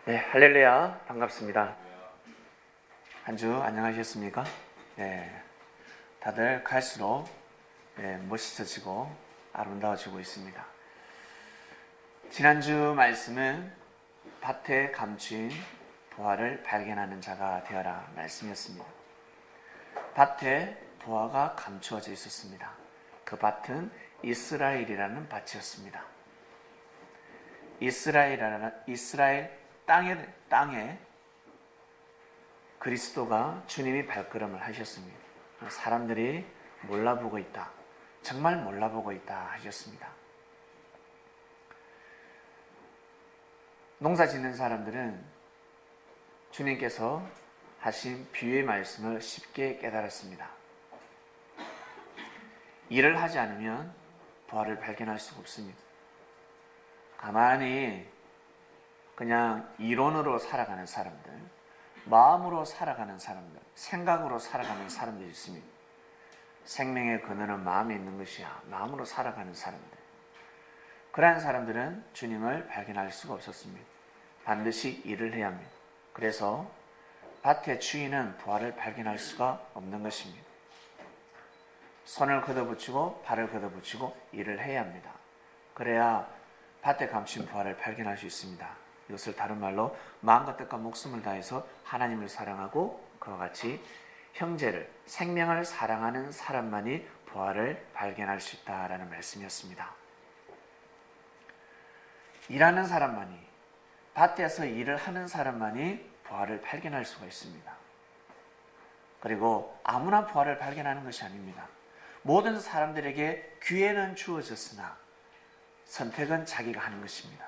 네, 할렐루야. 반갑습니다. 한 주 안녕하셨습니까? 네, 다들 갈수록 멋있어지고 아름다워지고 있습니다. 지난주 말씀은 밭에 감추인 보화를 발견하는 자가 되어라 말씀이었습니다. 밭에 보화가 감추어져 있었습니다. 그 밭은 이스라엘이라는 밭이었습니다. 이스라엘 땅에 그리스도가 주님이 발걸음을 하셨습니다. 사람들이 몰라보고 있다. 정말 몰라보고 있다 하셨습니다. 농사 짓는 사람들은 주님께서 하신 비유의 말씀을 쉽게 깨달았습니다. 일을 하지 않으면 부활을 발견할 수가 없습니다. 가만히 그냥 이론으로 살아가는 사람들, 마음으로 살아가는 사람들, 생각으로 살아가는 사람들이 있습니다. 생명의 근원은 마음에 있는 것이야. 마음으로 살아가는 사람들. 그러한 사람들은 주님을 발견할 수가 없었습니다. 반드시 일을 해야 합니다. 그래서 밭의 주인은 부활을 발견할 수가 없는 것입니다. 손을 걷어붙이고 발을 걷어붙이고 일을 해야 합니다. 그래야 밭에 감춘 부활을 발견할 수 있습니다. 이것을 다른 말로 마음과 뜻과 목숨을 다해서 하나님을 사랑하고 그와 같이 형제를, 생명을 사랑하는 사람만이 부활을 발견할 수 있다라는 말씀이었습니다. 일하는 사람만이, 밭에서 일을 하는 사람만이 부활을 발견할 수가 있습니다. 그리고 아무나 부활을 발견하는 것이 아닙니다. 모든 사람들에게 기회는 주어졌으나 선택은 자기가 하는 것입니다.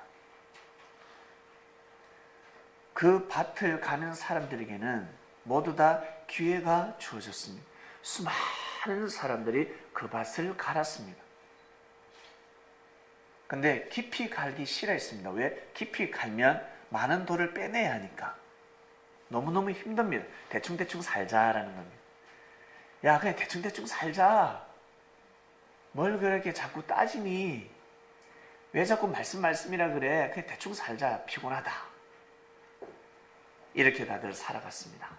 그 밭을 가는 사람들에게는 모두 다 기회가 주어졌습니다. 수많은 사람들이 그 밭을 갈았습니다. 근데 깊이 갈기 싫어했습니다. 왜? 깊이 갈면 많은 돌을 빼내야 하니까. 너무너무 힘듭니다. 대충대충 살자라는 겁니다. 야, 그냥 대충대충 살자. 뭘 그렇게 자꾸 따지니? 왜 자꾸 말씀이라 그래? 그냥 대충 살자. 피곤하다. 이렇게 다들 살아갔습니다.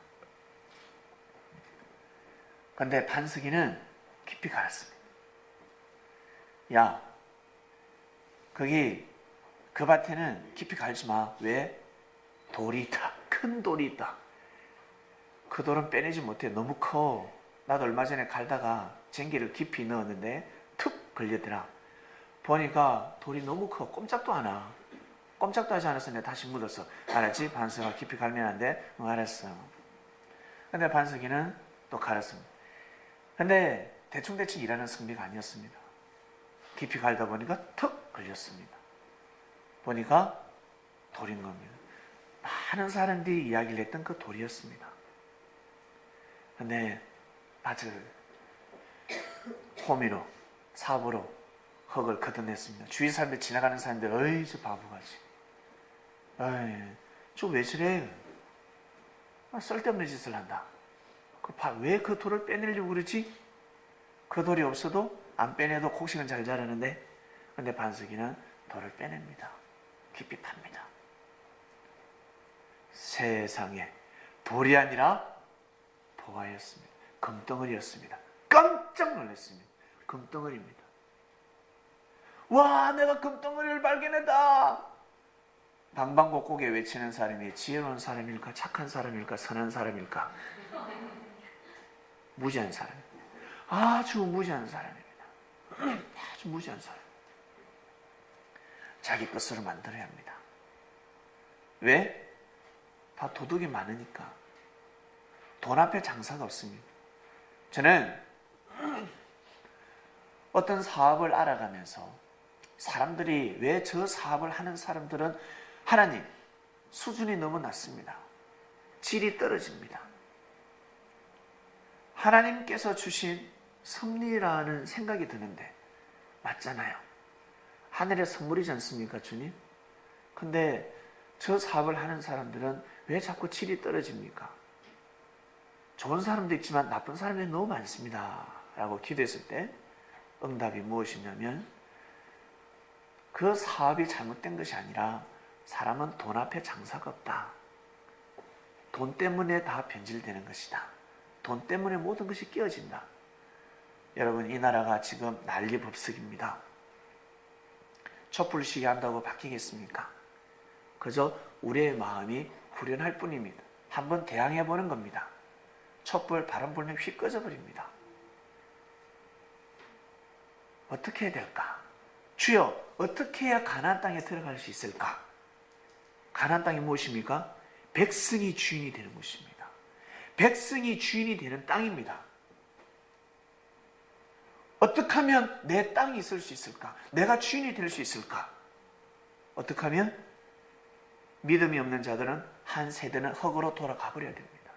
그런데 반석이는 깊이 갈았습니다. 야, 그 밭에는 깊이 갈지 마. 왜? 돌이 있다. 큰 돌이 있다. 그 돌은 빼내지 못해. 너무 커. 나도 얼마 전에 갈다가 쟁기를 깊이 넣었는데 툭 걸리더라. 보니까 돌이 너무 커. 꼼짝도 안 와. 꼼짝도 하지 않았어. 내가 다시 묻었어. 알았지? 반석아 깊이 갈면 안 돼? 응, 알았어. 근데 반석이는 또 갈았습니다. 근데 대충대충 일하는 승리가 아니었습니다. 깊이 갈다 보니까 툭 걸렸습니다. 보니까 돌인 겁니다. 많은 사람들이 이야기를 했던 그 돌이었습니다. 근데 아주 호미로, 사보로 흙을 걷어냈습니다. 주위 사람들 지나가는 사람들, 어이 저 바보같이, 어이 저 왜 저래? 쓸데없는 짓을 한다. 왜 그 돌을 빼내려고 그러지? 그 돌이 없어도 안 빼내도 곡식은 잘 자라는데. 근데 반석이는 돌을 빼냅니다. 깊이 팝니다. 세상에 돌이 아니라 보화였습니다. 금덩어리였습니다. 깜짝 놀랐습니다. 금덩어리입니다. 와, 내가 금덩어리를 발견했다. 방방곡곡에 외치는 사람이 지혜로운 사람일까? 착한 사람일까? 선한 사람일까? 무지한 사람입니다. 아주 무지한 사람입니다. 아주 무지한 사람. 자기 것으로 만들어야 합니다. 왜? 다 도둑이 많으니까. 돈 앞에 장사가 없습니다. 저는 어떤 사업을 알아가면서 사람들이 왜 저 사업을 하는 사람들은 하나님 수준이 너무 낮습니다. 질이 떨어집니다. 하나님께서 주신 섭리라는 생각이 드는데 맞잖아요. 하늘의 선물이지 않습니까, 주님? 근데 저 사업을 하는 사람들은 왜 자꾸 질이 떨어집니까? 좋은 사람도 있지만 나쁜 사람이 너무 많습니다. 라고 기도했을 때 응답이 무엇이냐면 그 사업이 잘못된 것이 아니라 사람은 돈 앞에 장사가 없다. 돈 때문에 다 변질되는 것이다. 돈 때문에 모든 것이 깨어진다. 여러분, 이 나라가 지금 난리법석입니다. 촛불 시위 한다고 바뀌겠습니까? 그저 우리의 마음이 후련할 뿐입니다. 한번 대항해 보는 겁니다. 촛불 바람 불면 휙 꺼져버립니다. 어떻게 해야 될까? 주여, 어떻게 해야 가나안 땅에 들어갈 수 있을까? 가나안 땅이 무엇입니까? 백성이 주인이 되는 것입니다. 백성이 주인이 되는 땅입니다. 어떻게 하면 내 땅이 있을 수 있을까? 내가 주인이 될 수 있을까? 어떻게 하면? 믿음이 없는 자들은 한 세대는 흙으로 돌아가 버려야 됩니다.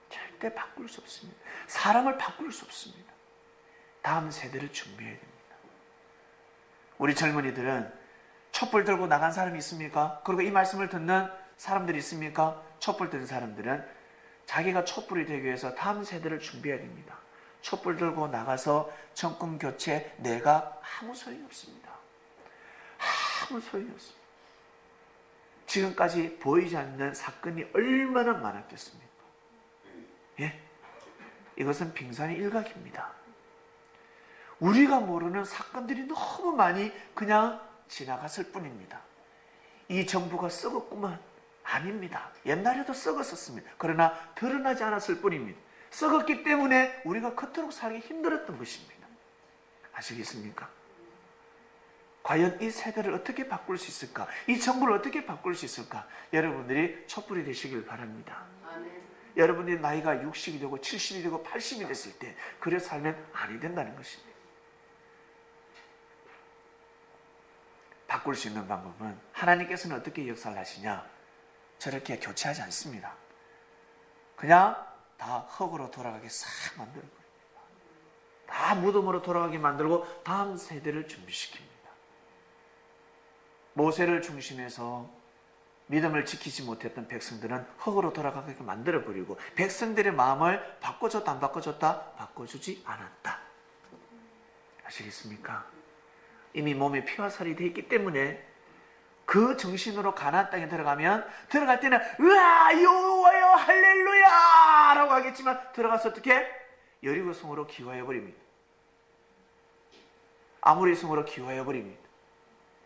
절대 바꿀 수 없습니다. 사람을 바꿀 수 없습니다. 다음 세대를 준비해야 됩니다. 우리 젊은이들은 촛불 들고 나간 사람이 있습니까? 그리고 이 말씀을 듣는 사람들이 있습니까? 촛불 든 사람들은 자기가 촛불이 되기 위해서 다음 세대를 준비해야 됩니다. 촛불 들고 나가서 정권 교체 내가 아무 소용이 없습니다. 아무 소용이 없습니다. 지금까지 보이지 않는 사건이 얼마나 많았겠습니까? 예? 이것은 빙산의 일각입니다. 우리가 모르는 사건들이 너무 많이 그냥 지나갔을 뿐입니다. 이 정부가 썩었구만. 아닙니다. 옛날에도 썩었었습니다. 그러나 드러나지 않았을 뿐입니다. 썩었기 때문에 우리가 그토록 살기 힘들었던 것입니다. 아시겠습니까? 과연 이 세대를 어떻게 바꿀 수 있을까? 이 정부를 어떻게 바꿀 수 있을까? 여러분들이 촛불이 되시길 바랍니다. 아멘. 여러분들이 나이가 60이 되고 70이 되고 80이 됐을 때 그래 살면 아니 된다는 것입니다. 바꿀 수 있는 방법은 하나님께서는 어떻게 역사를 하시냐? 저렇게 교체하지 않습니다. 그냥 다 흙으로 돌아가게 싹 만들어버립니다. 다 무덤으로 돌아가게 만들고 다음 세대를 준비시킵니다. 모세를 중심해서 믿음을 지키지 못했던 백성들은 흙으로 돌아가게 만들어버리고 백성들의 마음을 바꿔줬다 안 바꿔줬다? 바꿔주지 않았다. 아시겠습니까? 이미 몸에 피와 살이 되어 있기 때문에 그 정신으로 가나안 땅에 들어가면 들어갈 때는 으아 여호와여 할렐루야 라고 하겠지만 들어가서 어떻게? 여리고 성으로 기화해 버립니다. 아모리 성으로 기화해 버립니다.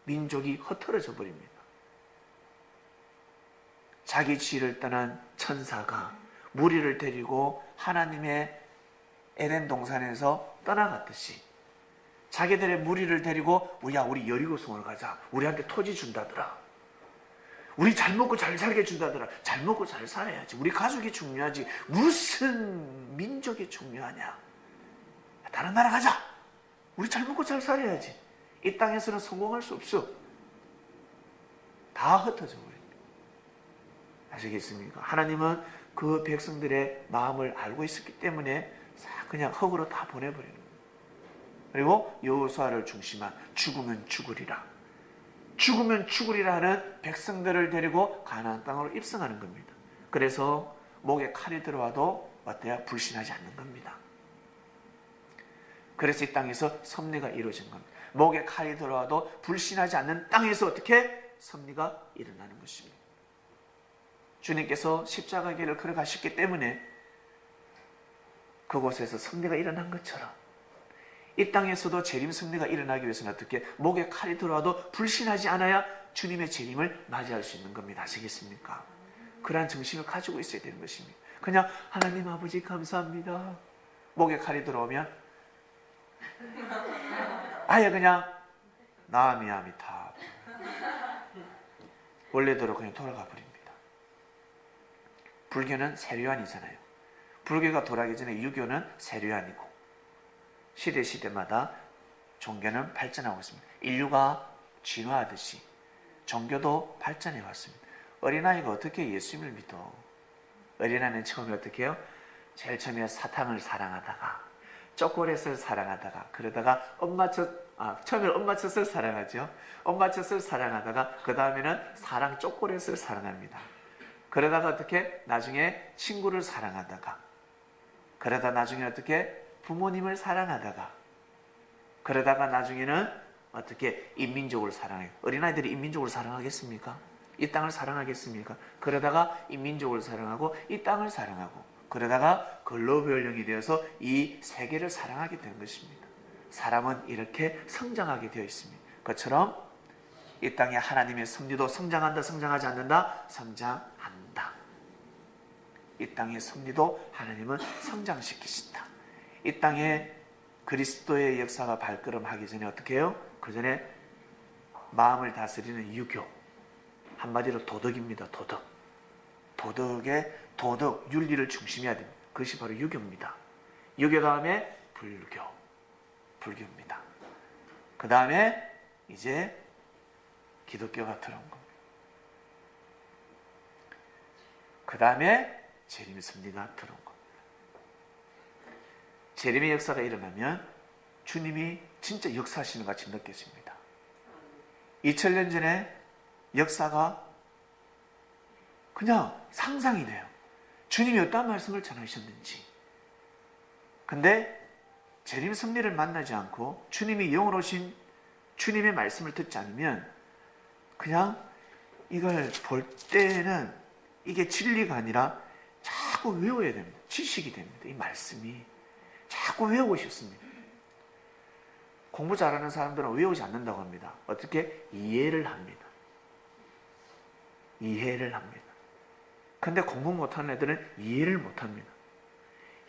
민족이 흩어져 버립니다. 자기 지위를 떠난 천사가 무리를 데리고 하나님의 에덴 동산에서 떠나갔듯이 자기들의 무리를 데리고 우리 여리고성으로 가자. 우리한테 토지 준다더라. 우리 잘 먹고 잘 살게 준다더라. 잘 먹고 잘 살아야지. 우리 가족이 중요하지. 무슨 민족이 중요하냐. 다른 나라 가자. 우리 잘 먹고 잘 살아야지. 이 땅에서는 성공할 수 없어. 다 흩어져 버립니다. 아시겠습니까? 하나님은 그 백성들의 마음을 알고 있었기 때문에 그냥 흙으로 다 보내버리는 거예요. 그리고 여호수아를 중심한 죽으면 죽으리라. 죽으면 죽으리라 하는 백성들을 데리고 가나안 땅으로 입성하는 겁니다. 그래서 목에 칼이 들어와도 어때요? 불신하지 않는 겁니다. 그래서 이 땅에서 섭리가 이루어진 겁니다. 목에 칼이 들어와도 불신하지 않는 땅에서 어떻게? 섭리가 일어나는 것입니다. 주님께서 십자가 길을 걸어가셨기 때문에 그곳에서 섭리가 일어난 것처럼 이 땅에서도 재림 섭리가 일어나기 위해서는 어떻게? 목에 칼이 들어와도 불신하지 않아야 주님의 재림을 맞이할 수 있는 겁니다. 아시겠습니까? 그러한 정신을 가지고 있어야 되는 것입니다. 그냥 하나님 아버지 감사합니다. 목에 칼이 들어오면 아예 그냥 나미아미타 원래대로 그냥 돌아가 버립니다. 불교는 세류안이잖아요. 불교가 돌아가기 전에 유교는 세류안이고 시대마다 종교는 발전하고 있습니다. 인류가 진화하듯이 종교도 발전해 왔습니다. 어린아이가 어떻게 예수님을 믿어? 어린아이는 처음에 어떻게 해요? 제일 처음에 사탕을 사랑하다가 초콜릿을 사랑하다가 그러다가 처음에는 엄마 젖을 사랑하죠. 엄마 젖을 사랑하다가 그 다음에는 사랑 초콜릿을 사랑합니다. 그러다가 어떻게? 나중에 친구를 사랑하다가 그러다 나중에 어떻게? 부모님을 사랑하다가 그러다가 나중에는 어떻게? 인민족을 사랑해요. 어린아이들이 인민족을 사랑하겠습니까? 이 땅을 사랑하겠습니까? 그러다가 이 민족을 사랑하고 이 땅을 사랑하고 그러다가 글로벌 영이 되어서 이 세계를 사랑하게 된 것입니다. 사람은 이렇게 성장하게 되어 있습니다. 그처럼 이 땅에 하나님의 섭리도 성장한다, 성장하지 않는다? 성장한다. 이 땅의 섭리도 하나님은 성장시키신다. 이 땅에 그리스도의 역사가 발걸음하기 전에 어떻게 해요? 그 전에 마음을 다스리는 유교, 한마디로 도덕입니다. 도덕, 윤리를 중심해야 됩니다. 그것이 바로 유교입니다. 유교 다음에 불교입니다. 그 다음에 이제 기독교가 들어온 겁니다. 그 다음에 재림의 섭리가 들어온 겁니다. 재림의 역사가 일어나면 주님이 진짜 역사하시는 것 같이 느껴집니다. 2000년 전에 역사가 그냥 상상이 돼요. 주님이 어떤 말씀을 전하셨는지. 근데 재림 섭리를 만나지 않고 주님이 영으로 오신 주님의 말씀을 듣지 않으면 그냥 이걸 볼 때는 이게 진리가 아니라 자꾸 외워야 됩니다. 지식이 됩니다. 이 말씀이 자꾸 외우고 싶습니다. 공부 잘하는 사람들은 외우지 않는다고 합니다. 어떻게? 이해를 합니다. 근데 공부 못하는 애들은 이해를 못합니다.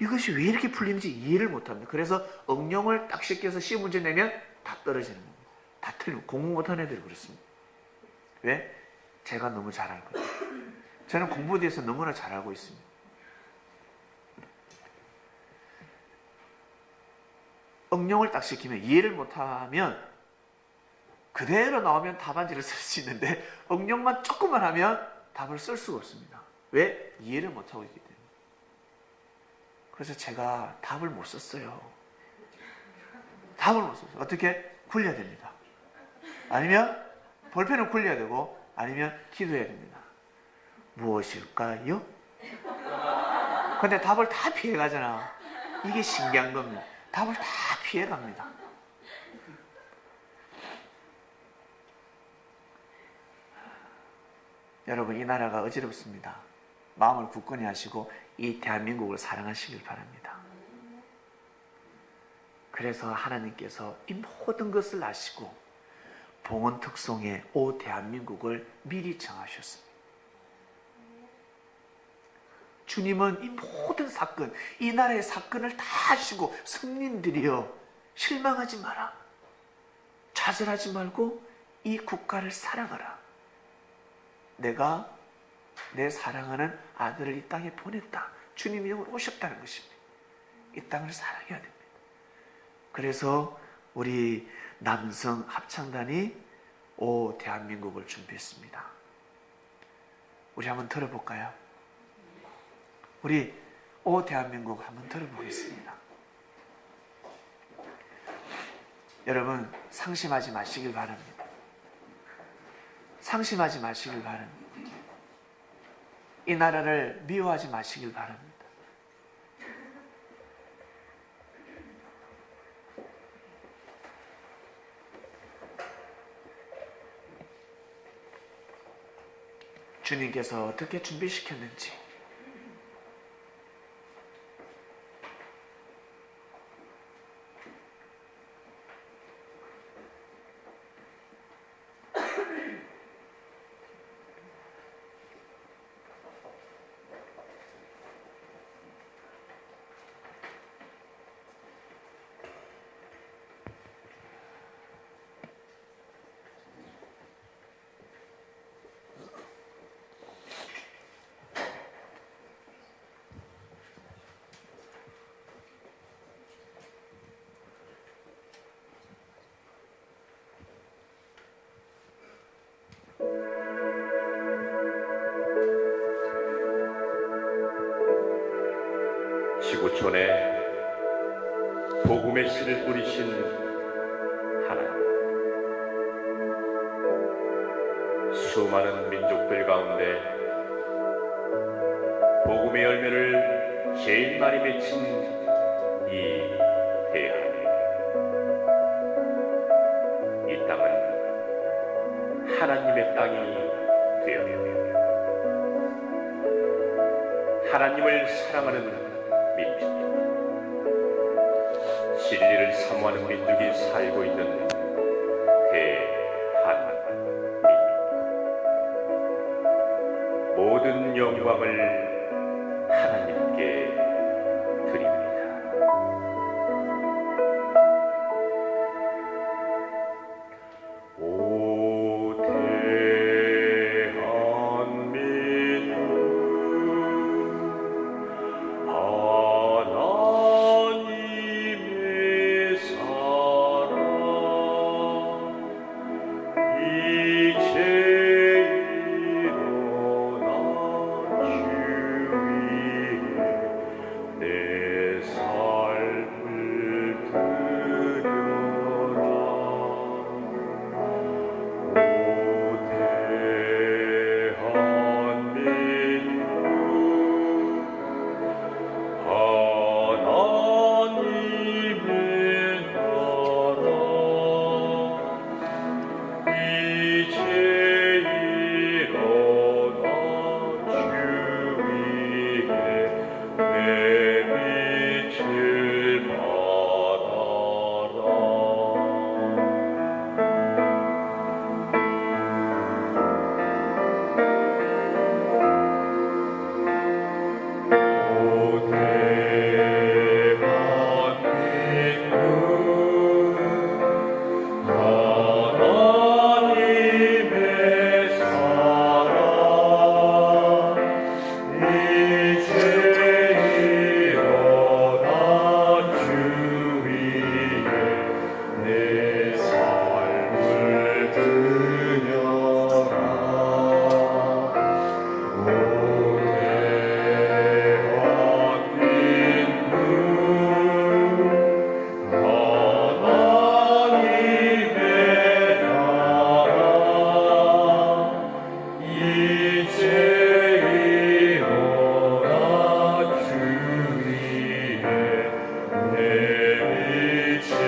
이것이 왜 이렇게 풀리는지 이해를 못합니다. 그래서 응용을 딱 시켜서 시험 문제 내면 다 떨어지는 겁니다. 다 틀리고 공부 못하는 애들이 그렇습니다. 왜? 제가 너무 잘 알거든요. 저는 공부에 대해서 너무나 잘 알고 있습니다. 응용을 딱 시키면 이해를 못하면 그대로 나오면 답안지를 쓸 수 있는데 응용만 조금만 하면 답을 쓸 수가 없습니다. 왜? 이해를 못하고 있기 때문에. 그래서 제가 답을 못 썼어요. 어떻게? 굴려야 됩니다. 아니면 볼펜을 굴려야 되고 아니면 기도해야 됩니다. 무엇일까요? 근데 답을 다 피해가잖아. 이게 신기한 겁니다. 답을 다 피해갑니다. 여러분, 이 나라가 어지럽습니다. 마음을 굳건히 하시고 이 대한민국을 사랑하시길 바랍니다. 그래서 하나님께서 이 모든 것을 아시고 봉헌 특송에 오 대한민국을 미리 정하셨습니다. 주님은 이 모든 사건, 이 나라의 사건을 다 아시고 성민들이여 실망하지 마라. 좌절하지 말고 이 국가를 사랑하라. 내가 내 사랑하는 아들을 이 땅에 보냈다. 주님이 여기 오셨다는 것입니다. 이 땅을 사랑해야 됩니다. 그래서 우리 남성 합창단이 오 대한민국을 준비했습니다. 우리 한번 들어볼까요? 우리 오 대한민국 한번 들어보겠습니다. 여러분, 상심하지 마시길 바랍니다. 상심하지 마시길 바랍니다. 이 나라를 미워하지 마시길 바랍니다. 주님께서 어떻게 준비시켰는지 지구촌에 복음의 씨를 뿌리신 하나님, 수많은 민족들 가운데 복음의 열매를 제일 많이 맺힌 이 대한민국, 이 땅은 하나님의 땅이 되어 하나님을 사랑하는 민족입니다. 진리를 사모하는 민족이 살고 있는 대한민국입니다. 모든 영광을 하나님께 드립니다. 오 대한민국 하나님의 사랑 이제 일어나 주 위에 내 삶을 드려라. 오 대한민국 하나님의 나라 이제 일어나 주 위에 내 빛을 받아라. 오 대한민국 하나님의 사랑 이제 일어나 주 위에 내 삶을 드려라. 오 대한민국 하나님의 나라 이제 일어나 주 위에 내 빛을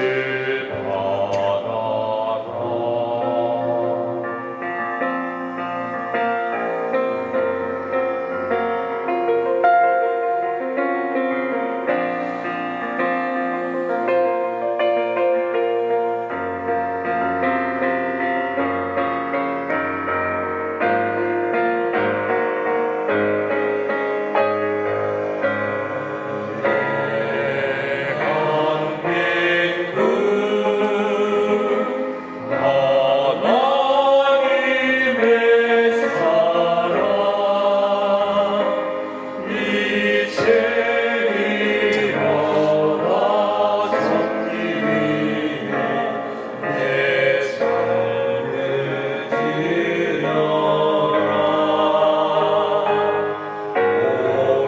받아라. 대한민국 하나님의 사랑 이제 일어나 섰기 위해 내 삶을 드려라. 오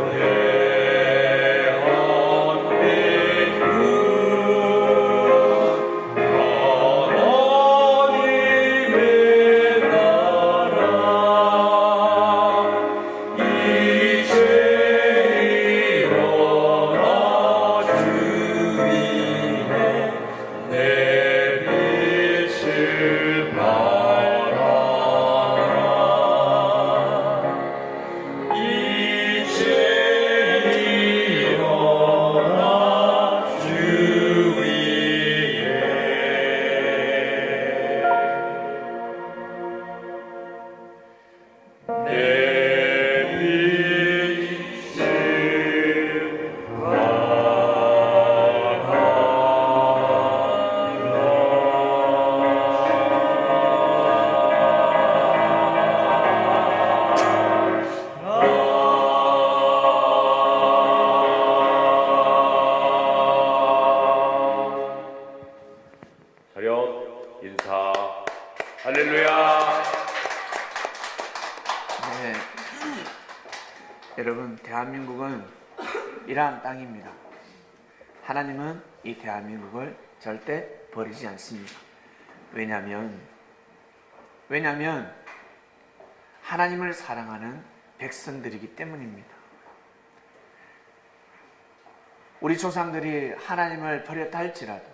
여러분, 대한민국은 이러한 땅입니다. 하나님은 이 대한민국을 절대 버리지 않습니다. 왜냐하면 하나님을 사랑하는 백성들이기 때문입니다. 우리 조상들이 하나님을 버렸다 할지라도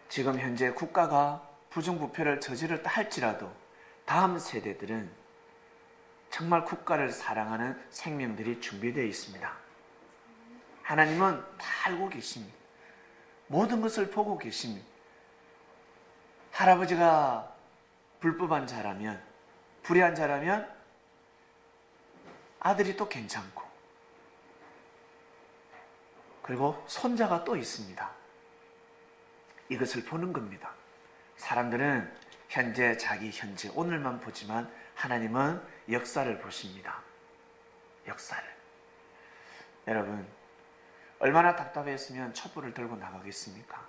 지금 현재 국가가 부정부패를 저지렀다 할지라도 다음 세대들은 정말 국가를 사랑하는 생명들이 준비되어 있습니다. 하나님은 다 알고 계십니다. 모든 것을 보고 계십니다. 할아버지가 불법한 자라면, 불의한 자라면 아들이 또 괜찮고, 그리고 손자가 또 있습니다. 이것을 보는 겁니다. 사람들은 현재, 자기 현재, 오늘만 보지만 하나님은 역사를 보십니다. 역사를. 여러분, 얼마나 답답했으면 촛불을 들고 나가겠습니까?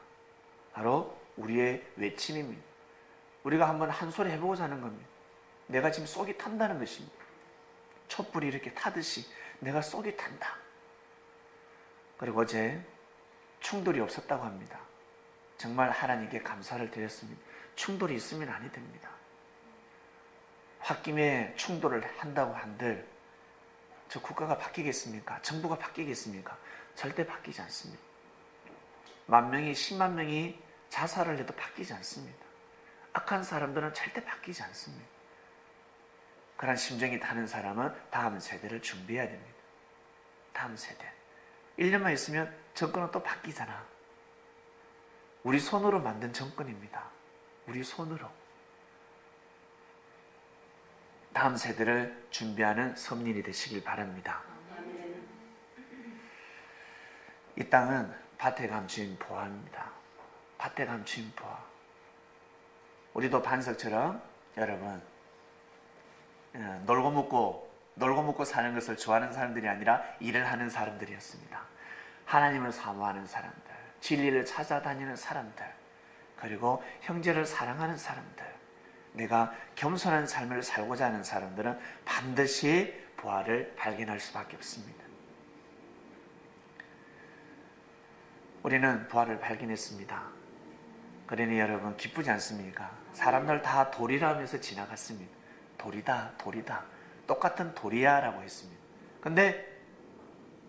바로 우리의 외침입니다. 우리가 한번 한 소리 해보고자 하는 겁니다. 내가 지금 속이 탄다는 것입니다. 촛불이 이렇게 타듯이 내가 속이 탄다. 그리고 어제 충돌이 없었다고 합니다. 정말 하나님께 감사를 드렸습니다. 충돌이 있으면 아니 됩니다. 홧김에 충돌을 한다고 한들 저 국가가 바뀌겠습니까? 정부가 바뀌겠습니까? 절대 바뀌지 않습니다. 10,000명이 10만 명이 자살을 해도 바뀌지 않습니다. 악한 사람들은 절대 바뀌지 않습니다. 그런 심정이 타는 사람은 다음 세대를 준비해야 됩니다. 다음 세대. 1년만 있으면 정권은 또 바뀌잖아. 우리 손으로 만든 정권입니다. 우리 손으로. 다음 세대를 준비하는 섭린이 되시길 바랍니다. 이 땅은 밭에 감추인 보화입니다. 밭에 감추인 보화. 우리도 반석처럼 여러분 놀고 먹고 사는 것을 좋아하는 사람들이 아니라 일을 하는 사람들이었습니다. 하나님을 사모하는 사람들, 진리를 찾아다니는 사람들, 그리고 형제를 사랑하는 사람들, 내가 겸손한 삶을 살고자 하는 사람들은 반드시 보화를 발견할 수밖에 없습니다. 우리는 보화를 발견했습니다. 그러니 여러분 기쁘지 않습니까? 사람들 다 돌이라면서 지나갔습니다. 돌이다, 돌이다. 똑같은 돌이야 라고 했습니다. 근데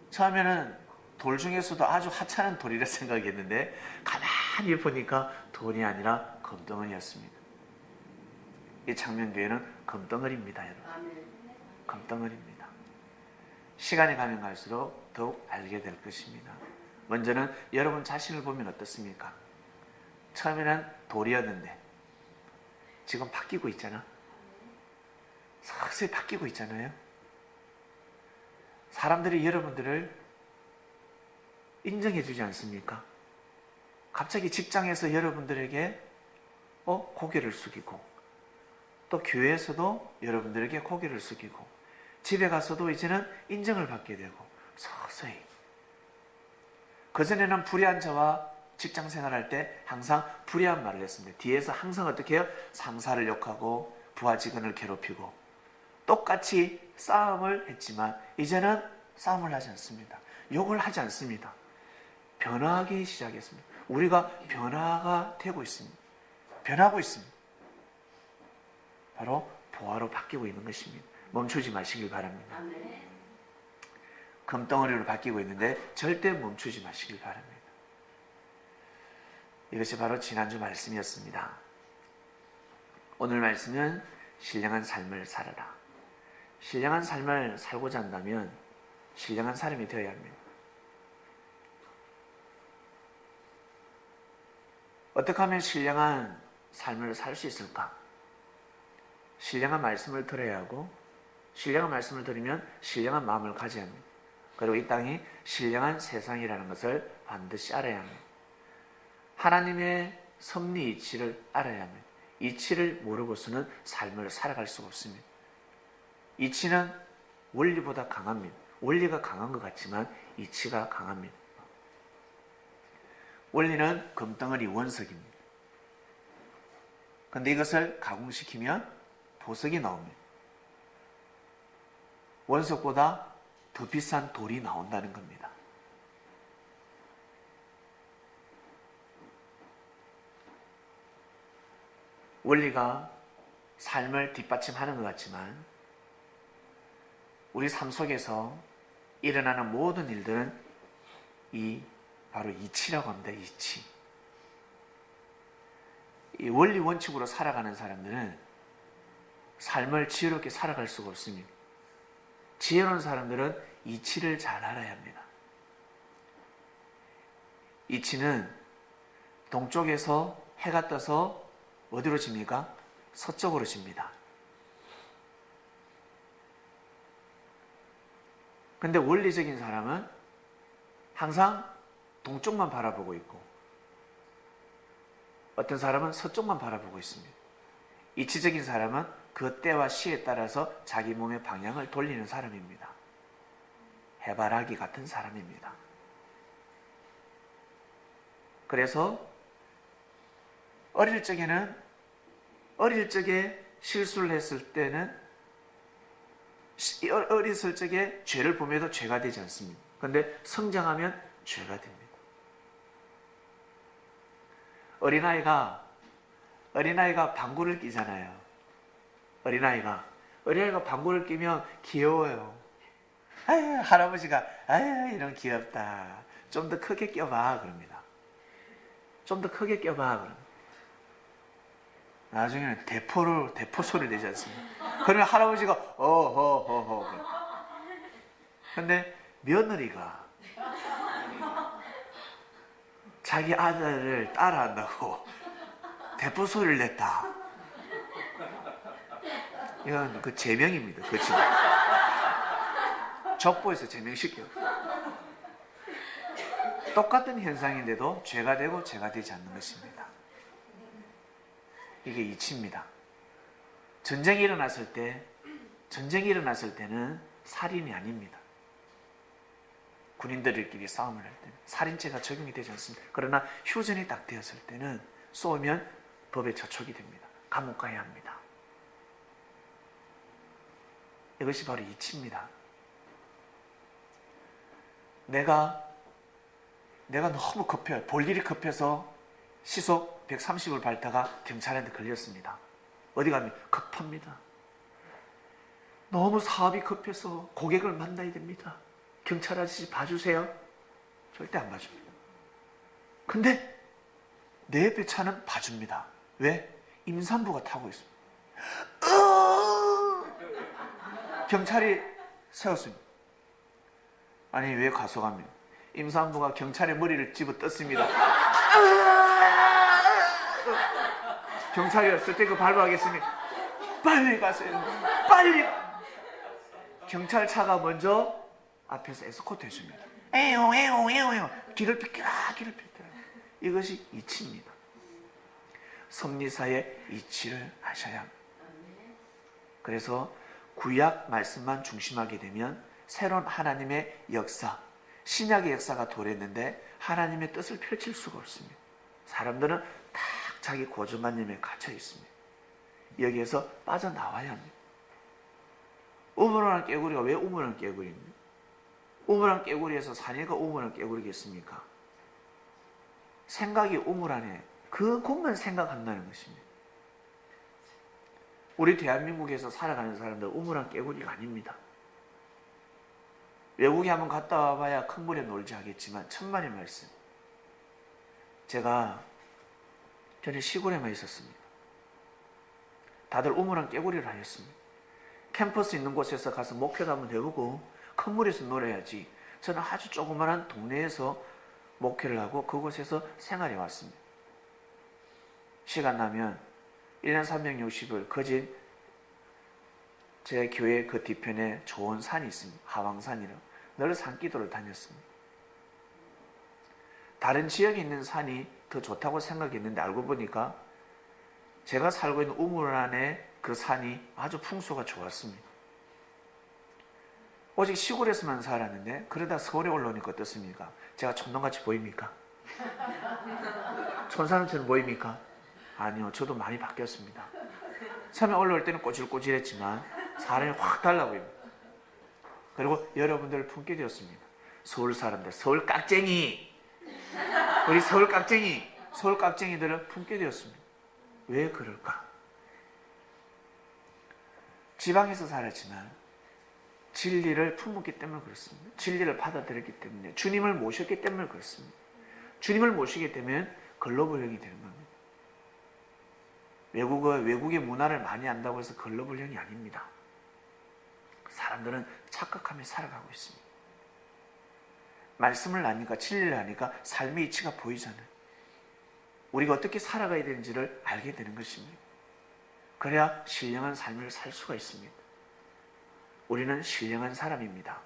처음에는 돌 중에서도 아주 하찮은 돌이라 생각했는데 가만히 보니까 돌이 아니라 금덩어리였습니다. 이 창명교회는 금덩어리입니다, 여러분. 금덩어리입니다. 시간이 가면 갈수록 더욱 알게 될 것입니다. 먼저는 여러분 자신을 보면 어떻습니까? 처음에는 돌이었는데 지금 바뀌고 있잖아. 서서히 바뀌고 있잖아요. 사람들이 여러분들을 인정해 주지 않습니까? 갑자기 직장에서 여러분들에게 고개를 숙이고, 또 교회에서도 여러분들에게 고개를 숙이고, 집에 가서도 이제는 인정을 받게 되고, 서서히. 그전에는 불의한 자와 직장 생활할 때 항상 불의한 말을 했습니다. 뒤에서 항상 어떻게 해요? 상사를 욕하고 부하 직원을 괴롭히고 똑같이 싸움을 했지만 이제는 싸움을 하지 않습니다. 욕을 하지 않습니다. 변화하기 시작했습니다. 우리가 변화가 되고 있습니다. 변하고 있습니다. 바로 보화로 바뀌고 있는 것입니다. 멈추지 마시길 바랍니다. 금덩어리로 바뀌고 있는데 절대 멈추지 마시길 바랍니다. 이것이 바로 지난주 말씀이었습니다. 오늘 말씀은 신령한 삶을 살아라. 신령한 삶을 살고자 한다면 신령한 사람이 되어야 합니다. 어떻게 하면 신령한 삶을 살 수 있을까? 신령한 말씀을 들어야 하고, 신령한 말씀을 들으면 신령한 마음을 가져야 합니다. 그리고 이 땅이 신령한 세상이라는 것을 반드시 알아야 합니다. 하나님의 섭리 이치를 알아야 합니다. 이치를 모르고서는 삶을 살아갈 수가 없습니다. 이치는 원리보다 강합니다. 원리가 강한 것 같지만 이치가 강합니다. 원리는 금덩어리 원석입니다. 그런데 이것을 가공시키면 보석이 나옵니다. 원석보다 더 비싼 돌이 나온다는 겁니다. 원리가 삶을 뒷받침하는 것 같지만 우리 삶 속에서 일어나는 모든 일들은 바로 이치라고 합니다. 이치. 이 원리 원칙으로 살아가는 사람들은 삶을 지혜롭게 살아갈 수가 없습니다. 지혜로운 사람들은 이치를 잘 알아야 합니다. 이치는 동쪽에서 해가 떠서 어디로 집니까? 서쪽으로 집니다. 근데 원리적인 사람은 항상 동쪽만 바라보고 있고 어떤 사람은 서쪽만 바라보고 있습니다. 이치적인 사람은 그 때와 시에 따라서 자기 몸의 방향을 돌리는 사람입니다. 해바라기 같은 사람입니다. 그래서 어릴 적에 실수를 했을 때는 어렸을 적에 죄를 범해도 죄가 되지 않습니다. 그런데 성장하면 죄가 됩니다. 어린아이가 방구를 끼잖아요. 어린아이가 방구를 끼면 귀여워요. 아유, 할아버지가 아유, 이런 귀엽다. 좀 더 크게 껴봐 그럽니다. 좀 더 크게 껴봐 그럽니다. 나중에는 대포 소리 내지 않습니까? 그러면 할아버지가 어허허허. 근데 며느리가 자기 아들을 따라한다고 대포 소리를 냈다. 이건 그 제명입니다. 그치? 족보에서 제명시켜요. 똑같은 현상인데도 죄가 되고 죄가 되지 않는 것입니다. 이게 이치입니다. 전쟁이 일어났을 때는 살인이 아닙니다. 군인들끼리 싸움을 할 때는 살인죄가 적용이 되지 않습니다. 그러나 휴전이 딱 되었을 때는 쏘면 법에 저촉이 됩니다. 감옥 가야 합니다. 이것이 바로 이치입니다. 내가 너무 급해요. 볼 일이 급해서 시속 130을 밟다가 경찰한테 걸렸습니다. 어디 가면 급합니다. 너무 사업이 급해서 고객을 만나야 됩니다. 경찰 아저씨 봐주세요. 절대 안 봐줍니다. 근데 내 옆에 차는 봐줍니다. 왜? 임산부가 타고 있습니다. 경찰이 세웠습니다. 아니 왜 가속합니까? 임산부가 경찰의 머리를 집어 떴습니다. 경찰이 스테이크 발부하겠습니다. 빨리 가세요. 빨리. 경찰차가 먼저 앞에서 에스코트 해줍니다. 에용. 길을 비켜라. 이것이 이치입니다. 섭리사의 이치를 하셔야 합니다. 그래서 구약 말씀만 중심하게 되면 새로운 하나님의 역사, 신약의 역사가 도래했는데 하나님의 뜻을 펼칠 수가 없습니다. 사람들은 딱 자기 고정관념에 갇혀 있습니다. 여기에서 빠져나와야 합니다. 우물안 깨구리가 왜 우물안 깨구리입니까? 우물안 깨구리에서 사내가 우물안 깨구리겠습니까? 생각이 우물 안에 그것만 생각한다는 것입니다. 우리 대한민국에서 살아가는 사람들 우물안 깨구리가 아닙니다. 외국에 한번 갔다 와봐야 큰 물에 놀지 하겠지만 천만의 말씀. 저는 시골에만 있었습니다. 다들 우물안 깨구리를 하였습니다. 캠퍼스 있는 곳에서 가서 목회도 한번 해보고 큰 물에서 놀아야지. 저는 아주 조그마한 동네에서 목회를 하고 그곳에서 생활해 왔습니다. 시간 나면 1년 360일 거진 제 교회 그 뒤편에 좋은 산이 있습니다. 하왕산이라고. 늘 산기도를 다녔습니다. 다른 지역에 있는 산이 더 좋다고 생각했는데 알고 보니까 제가 살고 있는 우물 안에 그 산이 아주 풍수가 좋았습니다. 오직 시골에서만 살았는데 그러다 서울에 올라오니까 어떻습니까? 제가 촌놈같이 보입니까? 촌사람처럼 보입니까? 아니요. 저도 많이 바뀌었습니다. 처음에 올라올 때는 꼬질꼬질했지만 사람이 확 달라 보입니다. 그리고 여러분들을 품게 되었습니다. 서울 사람들, 서울 깍쟁이, 우리 서울 깍쟁이들을 품게 되었습니다. 왜 그럴까? 지방에서 살았지만 진리를 품었기 때문에 그렇습니다. 진리를 받아들였기 때문에, 주님을 모셨기 때문에 그렇습니다. 주님을 모시게 되면 글로벌형이 되는 겁니다. 외국의 문화를 많이 안다고 해서 글로벌형이 아닙니다. 사람들은 착각하며 살아가고 있습니다. 말씀을 아니까 진리를 아니까 삶의 이치가 보이잖아요. 우리가 어떻게 살아가야 되는지를 알게 되는 것입니다. 그래야 신령한 삶을 살 수가 있습니다. 우리는 신령한 사람입니다.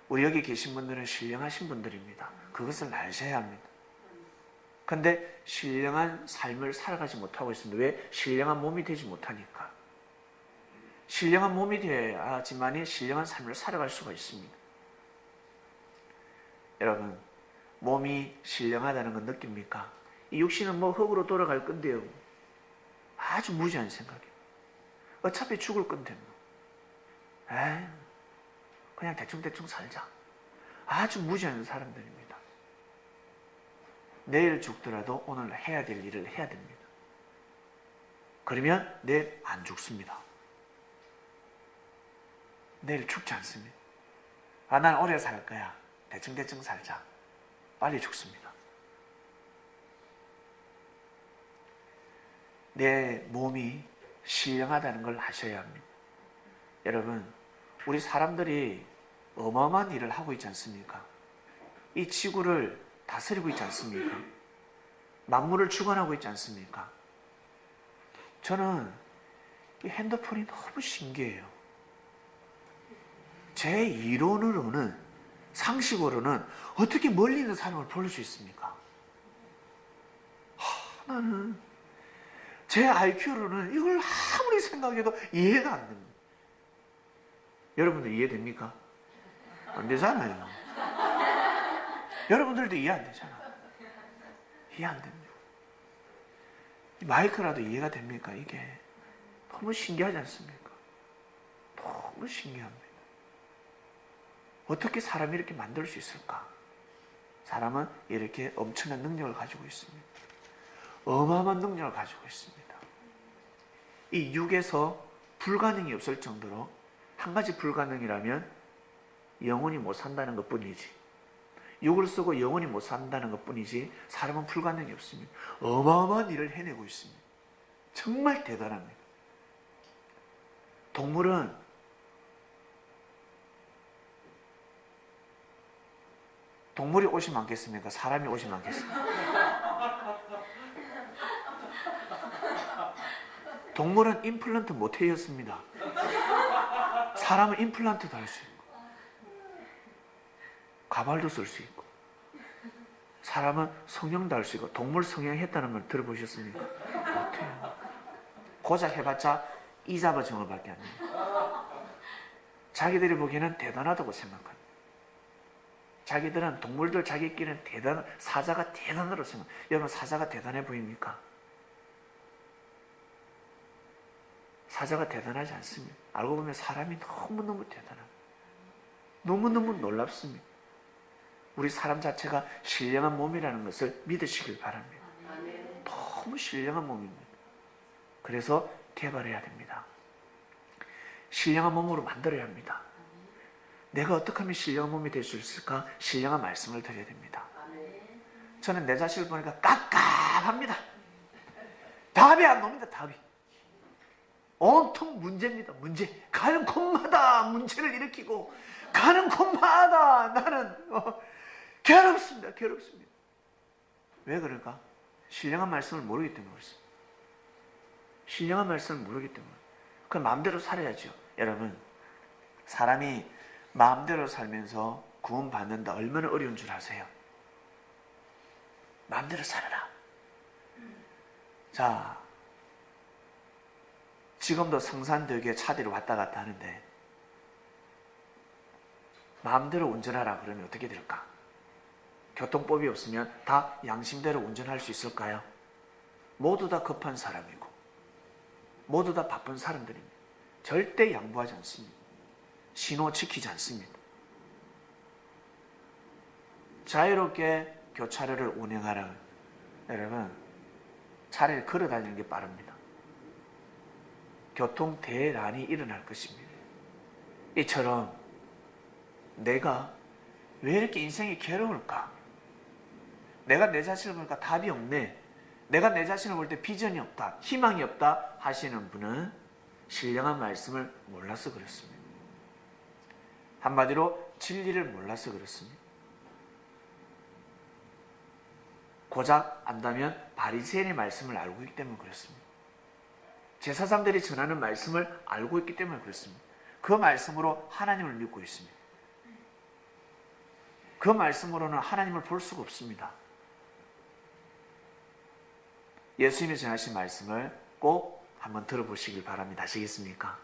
우리 여기 계신 분들은 신령하신 분들입니다. 그것을 아셔야 합니다. 근데 신령한 삶을 살아가지 못하고 있습니다. 왜? 신령한 몸이 되지 못하니까. 신령한 몸이 되어야지만이 신령한 삶을 살아갈 수가 있습니다. 여러분, 몸이 신령하다는 건 느낍니까? 이 육신은 뭐 흙으로 돌아갈 건데요. 아주 무지한 생각이에요. 어차피 죽을 건데 뭐. 에이, 그냥 대충대충 살자. 아주 무지한 사람들입니다. 내일 죽더라도 오늘 해야 될 일을 해야 됩니다. 그러면 내일 안 죽습니다. 내일 죽지 않습니다. 아, 난 오래 살 거야. 대충대충 살자. 빨리 죽습니다. 내 몸이 신령하다는 걸 아셔야 합니다. 여러분, 우리 사람들이 어마어마한 일을 하고 있지 않습니까? 이 지구를 다스리고 있지 않습니까? 만물을 주관하고 있지 않습니까? 저는 이 핸드폰이 너무 신기해요. 제 이론으로는, 상식으로는 어떻게 멀리 있는 사람을 볼 수 있습니까? 나는 제 IQ로는 이걸 아무리 생각해도 이해가 안 됩니다. 여러분들 이해됩니까? 안 되잖아요. 여러분들도 이해 안 되잖아. 이해 안 됩니다. 마이크라도 이해가 됩니까? 이게 너무 신기하지 않습니까? 너무 신기합니다. 어떻게 사람이 이렇게 만들 수 있을까? 사람은 이렇게 엄청난 능력을 가지고 있습니다. 어마어마한 능력을 가지고 있습니다. 이 육에서 불가능이 없을 정도로, 한 가지 불가능이라면 영원히 못 산다는 것 뿐이지, 육을 쓰고 영원히 못 산다는 것 뿐이지 사람은 불가능이 없습니다. 어마어마한 일을 해내고 있습니다. 정말 대단합니다. 동물이 옷이 많겠습니까? 사람이 옷이 많겠습니까? 동물은 임플란트 못 해였습니다. 사람은 임플란트도 할 수 있고, 가발도 쓸 수 있고, 사람은 성형도 할 수 있고. 동물 성형했다는 말 들어보셨습니까? 못해요. 고작 해봤자 이자바 정어밖에 안 돼요. 자기들이 보기에는 대단하다고 생각합니다. 자기들은, 동물들 자기끼리는 사자가 대단하다고 생각합니다. 여러분, 사자가 대단해 보입니까? 사자가 대단하지 않습니다. 알고 보면 사람이 너무너무 대단합니다. 너무너무 놀랍습니다. 우리 사람 자체가 신령한 몸이라는 것을 믿으시길 바랍니다. 너무 신령한 몸입니다. 그래서 개발해야 됩니다. 신령한 몸으로 만들어야 합니다. 내가 어떻게 하면 신령한 몸이 될 수 있을까? 신령한 말씀을 드려야 됩니다. 저는 내 자신을 보니까 깝깝합니다. 답이 안 나옵니다. 답이. 온통 문제입니다. 문제. 가는 곳마다 문제를 일으키고, 가는 곳마다 나는 괴롭습니다. 괴롭습니다. 왜 그럴까? 신령한 말씀을 모르기 때문에 그렇습니다. 신령한 말씀을 모르기 때문에. 그럼 마음대로 살아야죠. 여러분, 사람이 마음대로 살면서 구원 받는다 얼마나 어려운 줄 아세요? 마음대로 살아라. 자, 지금도 성산대교에 차들이 왔다 갔다 하는데 마음대로 운전하라 그러면 어떻게 될까? 교통법이 없으면 다 양심대로 운전할 수 있을까요? 모두 다 급한 사람이고 모두 다 바쁜 사람들입니다. 절대 양보하지 않습니다. 신호 지키지 않습니다. 자유롭게 교차로를 운행하라. 여러분, 차라리 걸어 다니는 게 빠릅니다. 교통 대란이 일어날 것입니다. 이처럼 내가 왜 이렇게 인생이 괴로울까? 내가 내 자신을 보니까 답이 없네. 내가 내 자신을 볼 때 비전이 없다, 희망이 없다 하시는 분은 신령한 말씀을 몰라서 그렇습니다. 한마디로 진리를 몰라서 그렇습니다. 고작 안다면 바리새인의 말씀을 알고 있기 때문에 그렇습니다. 제사장들이 전하는 말씀을 알고 있기 때문에 그렇습니다. 그 말씀으로 하나님을 믿고 있습니다. 그 말씀으로는 하나님을 볼 수가 없습니다. 예수님이 전하신 말씀을 꼭 한번 들어보시길 바랍니다. 아시겠습니까?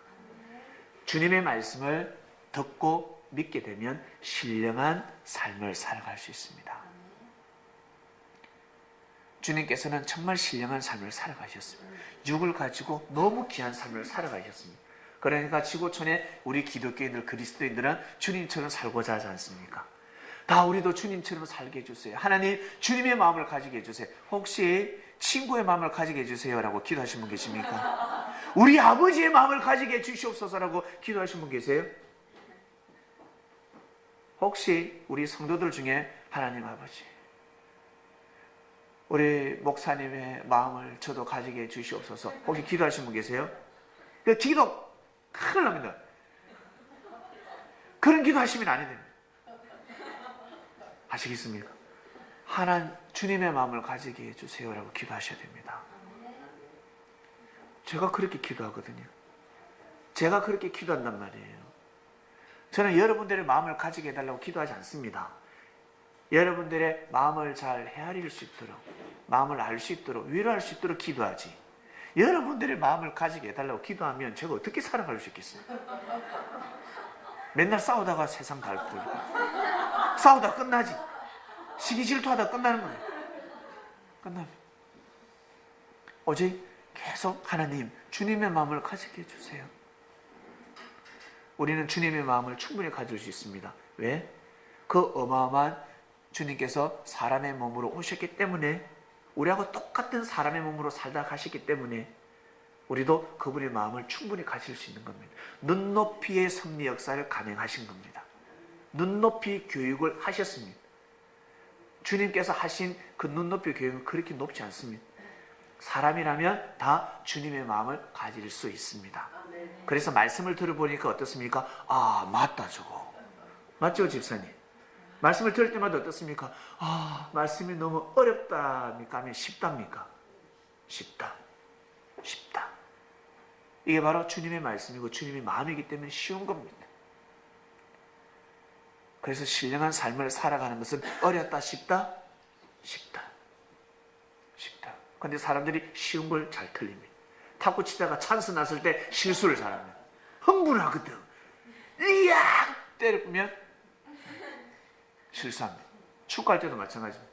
주님의 말씀을 듣고 믿게 되면 신령한 삶을 살아갈 수 있습니다. 주님께서는 정말 신령한 삶을 살아가셨습니다. 육을 가지고 너무 귀한 삶을 살아가셨습니다. 그러니까 지구촌에 우리 기독교인들, 그리스도인들은 주님처럼 살고자 하지 않습니까? 다 우리도 주님처럼 살게 해주세요. 하나님, 주님의 마음을 가지게 해주세요. 혹시 친구의 마음을 가지게 해주세요 라고 기도하신 분 계십니까? 우리 아버지의 마음을 가지게 해주시옵소서라고 기도하신 분 계세요? 혹시 우리 성도들 중에 하나님 아버지, 우리 목사님의 마음을 저도 가지게 해주시옵소서 혹시 기도하신 분 계세요? 그 기도 큰일 납니다. 그런 기도 하시면 안 됩니다. 아시겠습니까? 하나님, 주님의 마음을 가지게 해주세요라고 기도하셔야 됩니다. 제가 그렇게 기도하거든요. 제가 그렇게 기도한단 말이에요. 저는 여러분들의 마음을 가지게 해달라고 기도하지 않습니다. 여러분들의 마음을 잘 헤아릴 수 있도록, 마음을 알 수 있도록, 위로할 수 있도록 기도하지. 여러분들의 마음을 가지게 해달라고 기도하면 제가 어떻게 살아갈 수 있겠어요? 맨날 싸우다가 세상 갈고 싸우다 끝나지. 시기 질투하다 끝나는 거예요. 끝납니다. 오직 계속 하나님, 주님의 마음을 가지게 해주세요. 우리는 주님의 마음을 충분히 가질 수 있습니다. 왜? 그 어마어마한 주님께서 사람의 몸으로 오셨기 때문에, 우리하고 똑같은 사람의 몸으로 살다 가셨기 때문에 우리도 그분의 마음을 충분히 가질 수 있는 겁니다. 눈높이의 섭리 역사를 감행하신 겁니다. 눈높이 교육을 하셨습니다. 주님께서 하신 그 눈높이 교육은 그렇게 높지 않습니다. 사람이라면 다 주님의 마음을 가질 수 있습니다. 그래서 말씀을 들어보니까 어떻습니까? 아, 맞다 저거. 맞죠, 집사님? 말씀을 들을 때마다 어떻습니까? 아, 말씀이 너무 어렵답니까? 아니면 쉽답니까? 쉽다. 쉽다. 이게 바로 주님의 말씀이고 주님의 마음이기 때문에 쉬운 겁니다. 그래서 신령한 삶을 살아가는 것은 어렵다, 쉽다? 쉽다. 쉽다. 그런데 사람들이 쉬운 걸 잘 틀립니다. 탁구 치다가 찬스 났을 때 실수를 잘합니다. 흥분하거든. 이야! 때리면 실수합니다. 축구할 때도 마찬가지입니다.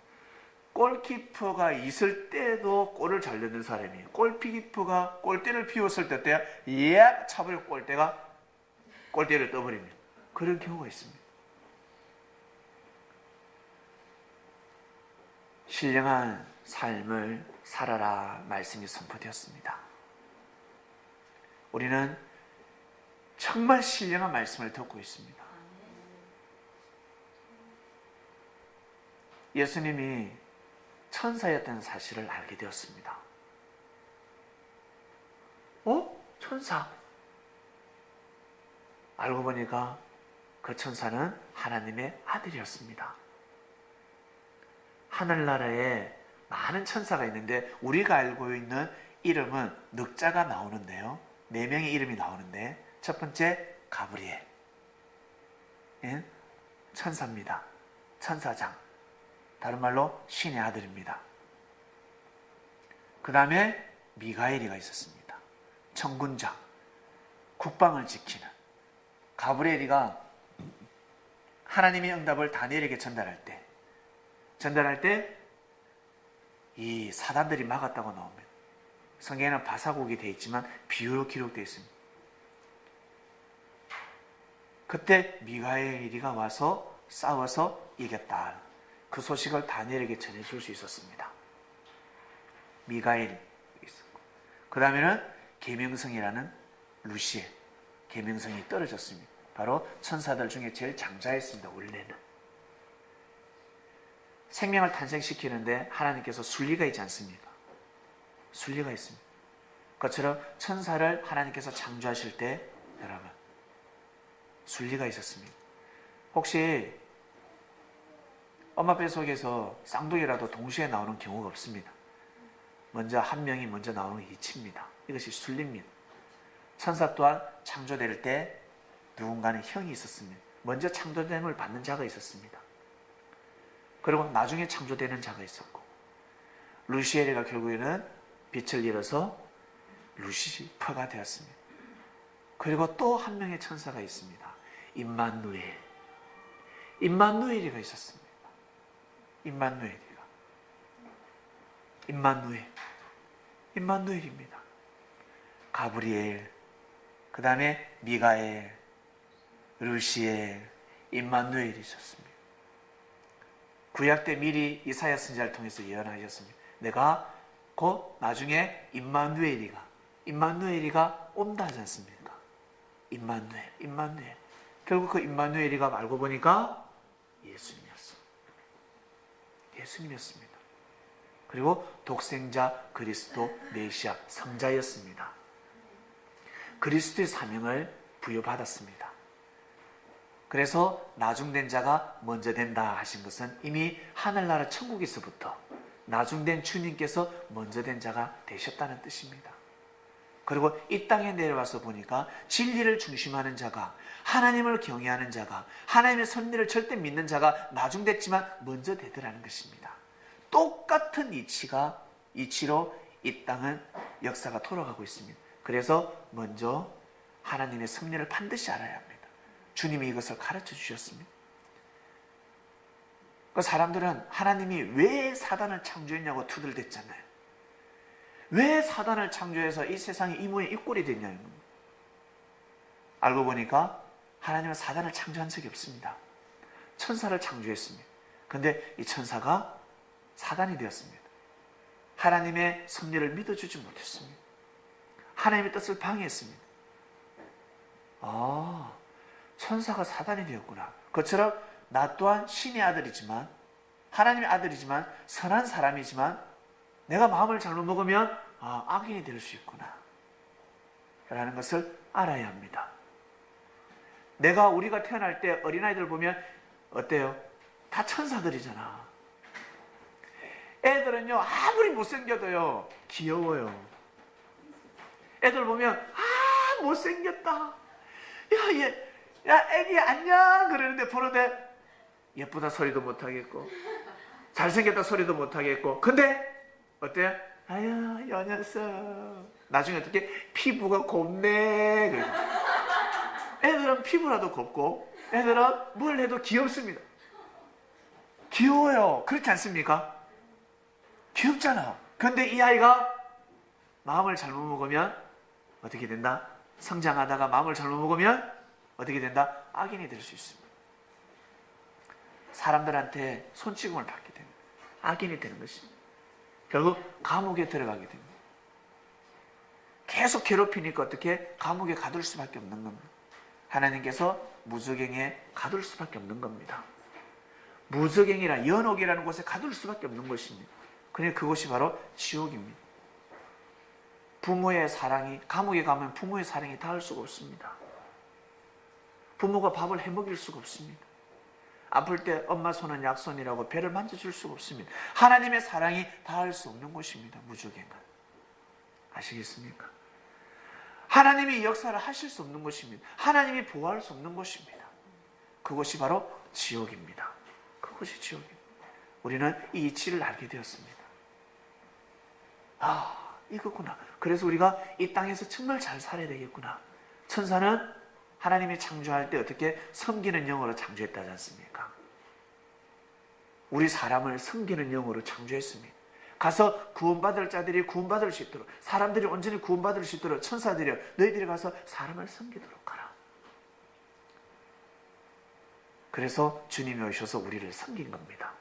골키퍼가 있을 때도 골을 잘 넣는 사람이에요. 골키퍼가 골대를 비웠을 때 어때요? 이야! 차버려 골대를 떠버립니다. 그런 경우가 있습니다. 신령한 삶을 살아라 말씀이 선포되었습니다. 우리는 정말 신령한 말씀을 듣고 있습니다. 예수님이 천사였다는 사실을 알게 되었습니다. 천사? 알고 보니까 그 천사는 하나님의 아들이었습니다. 하늘나라에 많은 천사가 있는데 우리가 알고 있는 이름은 늑자가 나오는데요. 4명의 이름이 나오는데 첫 번째 가브리엘, 천사입니다. 천사장, 다른 말로 신의 아들입니다. 그 다음에 미가엘이가 있었습니다. 천군장, 국방을 지키는. 가브리엘이가 하나님의 응답을 다니엘에게 전달할 때 이 사단들이 막았다고 나옵니다. 성경에는 바사곡이 되어 있지만 비유로 기록되어 있습니다. 그때 미가엘이가 와서 싸워서 이겼다. 그 소식을 다니엘에게 전해줄 수 있었습니다. 미가엘이 있었고, 그 다음에는 계명성이라는 루시엘, 계명성이 떨어졌습니다. 바로 천사들 중에 제일 장자였습니다. 원래는 생명을 탄생시키는데 하나님께서 순리가 있지 않습니까? 순리가 있습니다. 그것처럼 천사를 하나님께서 창조하실 때 여러분 순리가 있었습니다. 혹시 엄마 뱃속에서 쌍둥이라도 동시에 나오는 경우가 없습니다. 먼저 한 명이 먼저 나오는 게 이치입니다. 이것이 순리입니다. 천사 또한 창조될 때 누군가는 형이 있었습니다. 먼저 창조됨을 받는 자가 있었습니다. 그리고 나중에 창조되는 자가 있었고, 루시엘이가 결국에는 빛을 잃어서 루시퍼가 되었습니다. 그리고 또 한 명의 천사가 있습니다. 임마누엘이가 있었습니다. 임마누엘입니다. 가브리엘, 그 다음에 미가엘, 루시엘, 임마누엘이 있었습니다. 구약 때 미리 이사야 선지자를 통해서 예언하셨습니다. 내가 곧 나중에 임마누엘이가 온다 하지 않습니까? 임마누엘. 결국 그 임마누엘이가 알고 보니까 예수님이었습니다. 그리고 독생자 그리스도 메시아 성자였습니다. 그리스도의 사명을 부여받았습니다. 그래서 나중된 자가 먼저 된다 하신 것은 이미 하늘나라 천국에서부터 나중된 주님께서 먼저 된 자가 되셨다는 뜻입니다. 그리고 이 땅에 내려와서 보니까 진리를 중심하는 자가, 하나님을 경외하는 자가, 하나님의 섭리를 절대 믿는 자가 나중됐지만 먼저 되더라는 것입니다. 똑같은 이치로 이 땅은 역사가 돌아가고 있습니다. 그래서 먼저 하나님의 섭리를 반드시 알아야 합니다. 주님이 이것을 가르쳐 주셨습니다. 그 사람들은 하나님이 왜 사단을 창조했냐고 투덜댔잖아요. 왜 사단을 창조해서 이 세상이 이 모양 이 꼴이 됐냐는 겁니다. 알고 보니까 하나님은 사단을 창조한 적이 없습니다. 천사를 창조했습니다. 그런데 이 천사가 사단이 되었습니다. 하나님의 섭리를 믿어주지 못했습니다. 하나님의 뜻을 방해했습니다. 천사가 사단이 되었구나. 그처럼 나 또한 신의 아들이지만, 하나님의 아들이지만, 선한 사람이지만 내가 마음을 잘못 먹으면 악인이 될 수 있구나 라는 것을 알아야 합니다. 우리가 태어날 때 어린아이들 보면 어때요? 다 천사들이잖아. 애들은요 아무리 못생겨도요 귀여워요. 애들 보면 못생겼다, 야 애기 안녕 그러는데 보는데 예쁘다 소리도 못하겠고 잘생겼다 소리도 못하겠고, 근데 어때요? 아유 여 녀석 나중에 어떻게 피부가 곱네. 애들은 피부라도 곱고 애들은 뭘 해도 귀엽습니다. 귀여워요. 그렇지 않습니까? 귀엽잖아. 그런데 이 아이가 마음을 잘못 먹으면 어떻게 된다? 성장하다가 마음을 잘못 먹으면 어떻게 된다? 악인이 될 수 있습니다. 사람들한테 손찌검을 받게 됩니다. 악인이 되는 것입니다. 결국 감옥에 들어가게 됩니다. 계속 괴롭히니까 어떻게 감옥에 가둘 수밖에 없는 겁니다. 하나님께서 무저갱에 가둘 수밖에 없는 겁니다. 무저갱이라 연옥이라는 곳에 가둘 수밖에 없는 것입니다. 그러니까 그곳이 바로 지옥입니다. 부모의 사랑이, 감옥에 가면 부모의 사랑이 닿을 수가 없습니다. 부모가 밥을 해먹일 수가 없습니다. 아플 때 엄마 손은 약손이라고 배를 만져줄 수가 없습니다. 하나님의 사랑이 닿을 수 없는 곳입니다. 무저갱은. 아시겠습니까? 하나님이 역사를 하실 수 없는 곳입니다. 하나님이 보호할 수 없는 곳입니다. 그곳이 바로 지옥입니다. 그것이 지옥입니다. 우리는 이 이치를 알게 되었습니다. 이거구나. 그래서 우리가 이 땅에서 정말 잘 살아야 되겠구나. 천사는 하나님이 창조할 때 어떻게 섬기는 영으로 창조했다지 않습니까? 우리 사람을 섬기는 영으로 창조했습니다. 가서 구원받을 자들이 구원받을 수 있도록, 사람들이 온전히 구원받을 수 있도록 천사들이여 너희들이 가서 사람을 섬기도록 하라. 그래서 주님이 오셔서 우리를 섬긴 겁니다.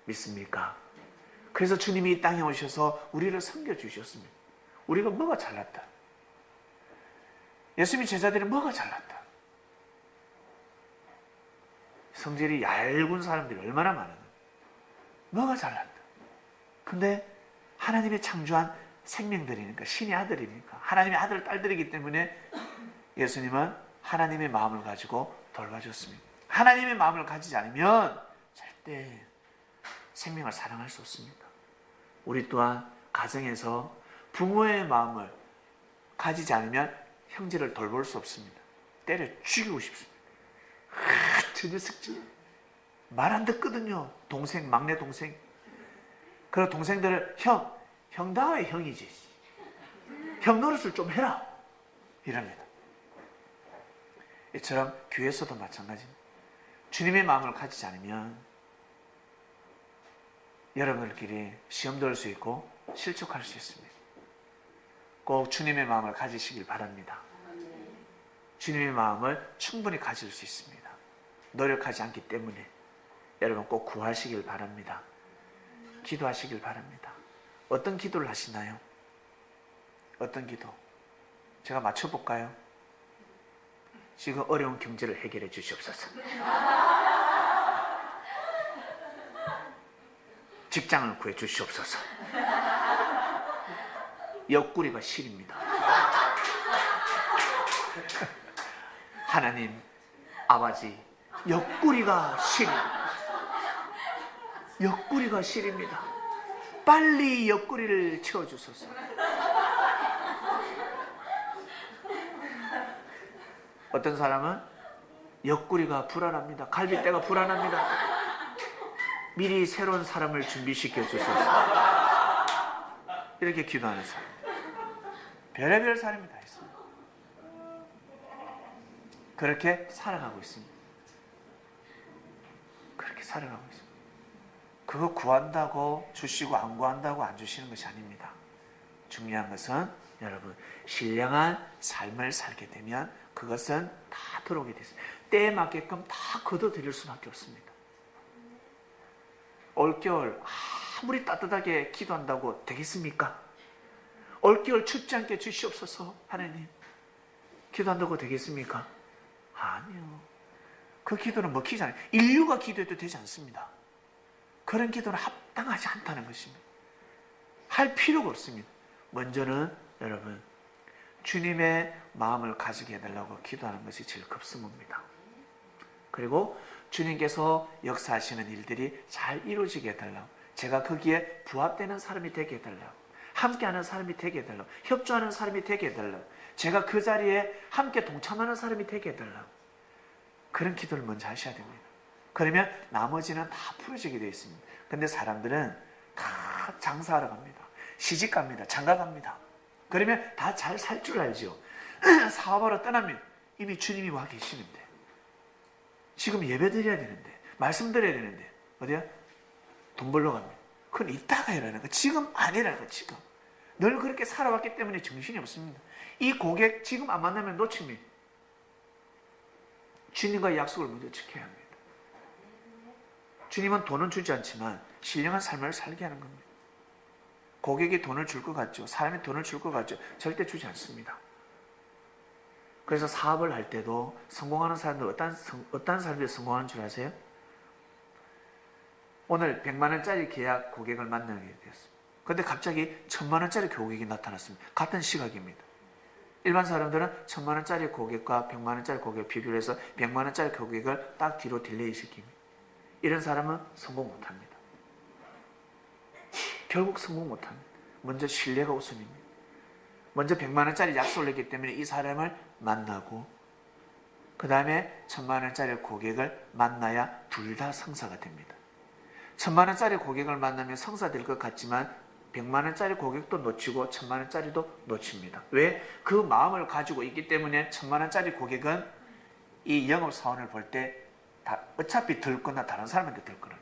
믿습니까? 그래서 주님이 이 땅에 오셔서 우리를 섬겨주셨습니다. 우리가 뭐가 잘났다? 예수님의 제자들이 뭐가 잘났다? 성질이 얇은 사람들이 얼마나 많아. 뭐가 잘났다? 근데 하나님의 창조한 생명들이니까, 신의 아들이니까, 하나님의 아들, 딸들이기 때문에 예수님은 하나님의 마음을 가지고 돌봐줬습니다. 하나님의 마음을 가지지 않으면 절대 생명을 사랑할 수 없습니다. 우리 또한 가정에서 부모의 마음을 가지지 않으면 형제를 돌볼 수 없습니다. 때려 죽이고 싶습니다. 저 녀석 말 안 듣거든요. 동생, 막내 동생. 그리고 동생들을 형다워의 형이지. 형 노릇을 좀 해라. 이럽니다. 이처럼 교회에서도 마찬가지입니다. 주님의 마음을 가지지 않으면 여러분들끼리 시험도 할 수 있고 실족할 수 있습니다. 꼭 주님의 마음을 가지시길 바랍니다. 주님의 마음을 충분히 가질 수 있습니다. 노력하지 않기 때문에 여러분 꼭 구하시길 바랍니다. 기도하시길 바랍니다. 어떤 기도를 하시나요? 어떤 기도? 제가 맞춰볼까요? 지금 어려운 경제를 해결해 주시옵소서. 직장을 구해 주시옵소서. 옆구리가 시립니다. 하나님, 아버지, 옆구리가 시립니다. 옆구리가 시립니다. 빨리 옆구리를 채워주소서. 어떤 사람은 옆구리가 불안합니다. 갈비뼈가 불안합니다. 미리 새로운 사람을 준비시켜 주소서. 이렇게 기도하는 사람. 별의별 사람이 다 있습니다. 그렇게 살아가고 있습니다. 그렇게 살아가고 있습니다. 그거 구한다고 주시고 안 구한다고 안 주시는 것이 아닙니다. 중요한 것은 여러분 신령한 삶을 살게 되면 그것은 다 들어오게 됐습니다. 때에 맞게끔 다 거둬들일 수밖에 없습니다. 올겨울 아무리 따뜻하게 기도한다고 되겠습니까? 올겨울 춥지 않게 주시옵소서. 하나님, 기도한다고 되겠습니까? 아니요. 그 기도는 먹히지 않아요. 인류가 기도해도 되지 않습니다. 그런 기도는 합당하지 않다는 것입니다. 할 필요가 없습니다. 먼저는 여러분 주님의 마음을 가지게 해달라고 기도하는 것이 제일 급선무입니다. 그리고 주님께서 역사하시는 일들이 잘 이루어지게 해달라고, 제가 거기에 부합되는 사람이 되게 해달라고, 함께하는 사람이 되게 해달라고, 협조하는 사람이 되게 해달라고, 제가 그 자리에 함께 동참하는 사람이 되게 해달라고, 그런 기도를 먼저 하셔야 됩니다. 그러면 나머지는 다 풀어지게 되어 있습니다. 근데 사람들은 다 장사하러 갑니다. 시집 갑니다. 장가 갑니다. 그러면 다 잘 살 줄 알죠. 사업하러 떠나면 이미 주님이 와 계시는데, 지금 예배 드려야 되는데, 말씀 드려야 되는데, 어디야? 돈 벌러 갑니다. 그건 이따가 이라는 거. 지금 아니라는 거. 지금 늘 그렇게 살아왔기 때문에 정신이 없습니다. 이 고객 지금 안 만나면 놓칩니다. 주님과의 약속을 먼저 지켜야 합니다. 주님은 돈은 주지 않지만 신령한 삶을 살게 하는 겁니다. 고객이 돈을 줄 것 같죠? 사람이 돈을 줄 것 같죠? 절대 주지 않습니다. 그래서 사업을 할 때도 성공하는 사람들 어떤 사람들이 성공하는 줄 아세요? 오늘 100만 원짜리 계약 고객을 만나게 되었습니다. 그런데 갑자기 1000만 원짜리 고객이 나타났습니다. 같은 시각입니다. 일반 사람들은 1000만 원짜리 고객과 100만 원짜리 고객을 비교를 해서 100만 원짜리 고객을 딱 뒤로 딜레이 시킵니다. 이런 사람은 성공 못합니다. 결국 성공 못합니다. 먼저 신뢰가 우선입니다. 먼저 100만 원짜리 약속을 했기 때문에 이 사람을 만나고 그 다음에 1000만 원짜리 고객을 만나야 둘 다 성사가 됩니다. 1000만 원짜리 고객을 만나면 성사될 것 같지만 100만 원짜리 고객도 놓치고 1000만 원짜리도 놓칩니다. 왜? 그 마음을 가지고 있기 때문에 1000만 원짜리 고객은 이 영업사원을 볼 때 어차피 덜 거나 다른 사람한테 덜 거나.